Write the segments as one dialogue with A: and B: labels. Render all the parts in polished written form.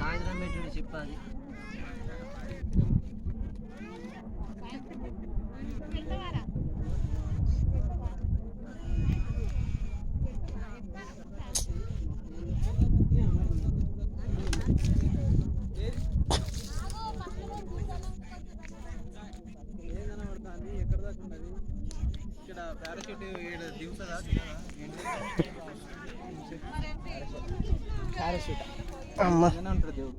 A: సాయంత్రం పెట్టుడు చెప్పాలి. ఇక్కడ పారాషూట్ దిగుతుందా? పారాషూట్ అమ్మ ఉంటుంది దేవుడు.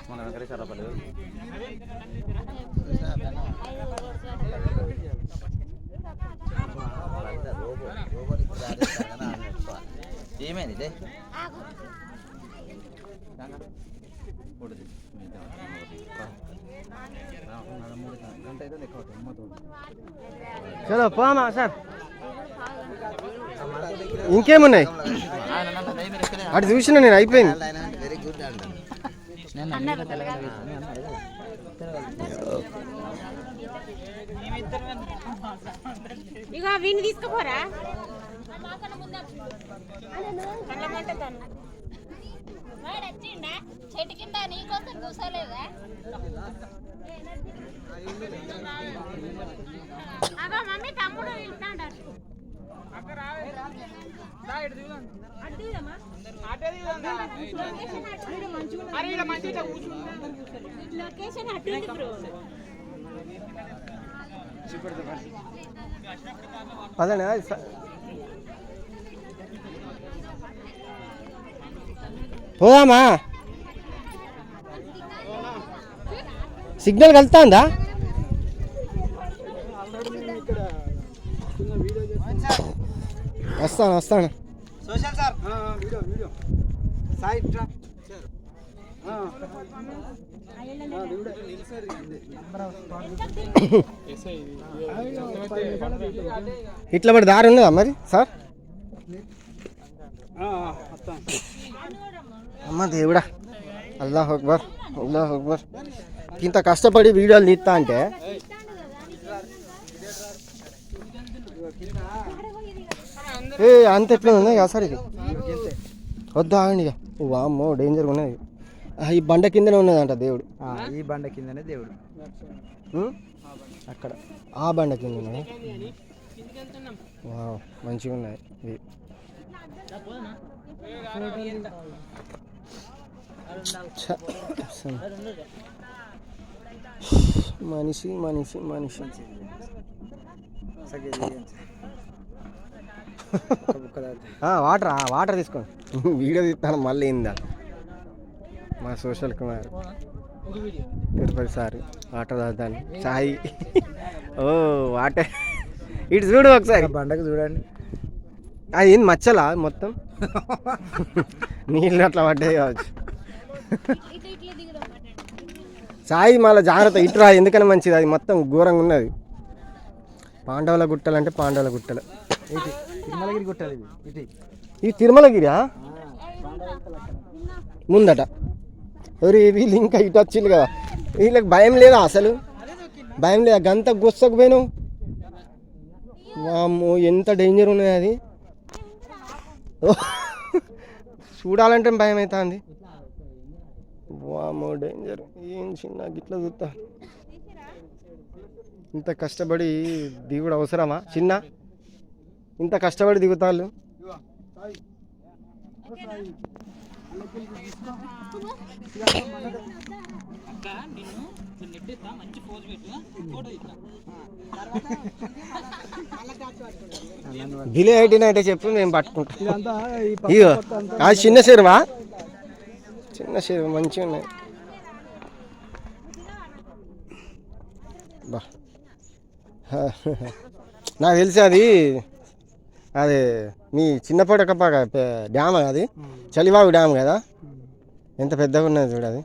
A: మన వెంకటేశ్వర పల్లి ఏమైంది
B: చలో పోమా సార్. ఇంకేమున్నాయి అటు చూసిన నేను, అయిపోయింది.
C: ఇక వీణి తీసుకుపోరా చెట్టు కింద నీకోసం చూసలేదా? అగో మమ్మీ తమ్ముడు వెళ్తాడు. లొకేషన్ అటు
B: అదే పోదామా? సిగ్నల్ కలుతుందా? వస్తాను వస్తాను.
A: సోషల్ సార్ వీడియో సాయి
B: ఇట్లా మరి దారి ఉన్నదా మరి సార్? అమ్మ దేవుడా, అల్లాహ్ అక్బర్ అల్లాహ్ అక్బర్. ఇంత కష్టపడి వీడియోలు తీస్తా అంటే అంత ఎట్లా ఉన్నాయి కదా సార్? ఇది వద్దా ఆగండి ఇక. వామ్మో డేంజర్గా ఉన్నది. ఈ బండ కిందనే ఉన్నదంట దేవుడు.
A: ఈ బండ కిందనే దేవుడు
B: అక్కడ ఆ బండ కింద ఉన్నాయి. మంచిగా ఉన్నాయి ఇవి. మనిషి మనిషి మనిషి. వాటర్ తీసుకోండి. వీడియో తీస్తాను మళ్ళీ ఇందా. మా social Kumar Tirupati sir water తాగుతాను. సాయి ఓ వాటర్ ఇటు చూడు ఒకసారి.
A: బండకు చూడండి.
B: అది ఏంది మచ్చలా మొత్తం నీళ్ళు అట్లా పడ్డాయి కావచ్చు. సాయి మళ్ళీ జాగ్రత్త ఇటు రా, ఎందుకని మంచిది. అది మొత్తం ఘోరంగా ఉన్నది. పాండవుల గుట్టలు అంటే పాండవుల గుట్టలు.
A: తిరుమలగిరి గుట్టలు
B: ఇది తిరుమలగిరియా? ముందట ఎవరు వీళ్ళు ఇంకా ఇటు వచ్చిళ్ళు కదా. వీళ్ళకి భయం లేదా అసలు? భయం లేదా? గంత గుස්සకపోయినావు. వామ్మో ఎంత డేంజర్ ఉన్నది అది. చూడాలంటే భయం అవుతుంది. వామ్మో డేంజర్. ఏం చిన్న గిట్లా చూస్తా. ఇంత కష్టపడి దిగుడు అవసరమా చిన్న? ఇంత కష్టపడి దిగుతాళ్ళు. బిలే 18 అంటే చెప్పు మేము పట్టుకుంటాం.
A: ఇదంతా ఈ
B: ఇగో అది చిన్న చెరువా? చిన్న చెరువు మంచిగా ఉన్నాయి. బా నాకు తెలిసి అది అది మీ చిన్నపడకపాక డ్యామ్ అది, చలివాగు డ్యామ్ కదా. ఎంత పెద్దగా ఉన్నది చూడు అది.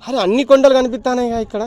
B: అరే అన్ని కొండలు కనిపిస్తున్నాయి ఇక్కడ.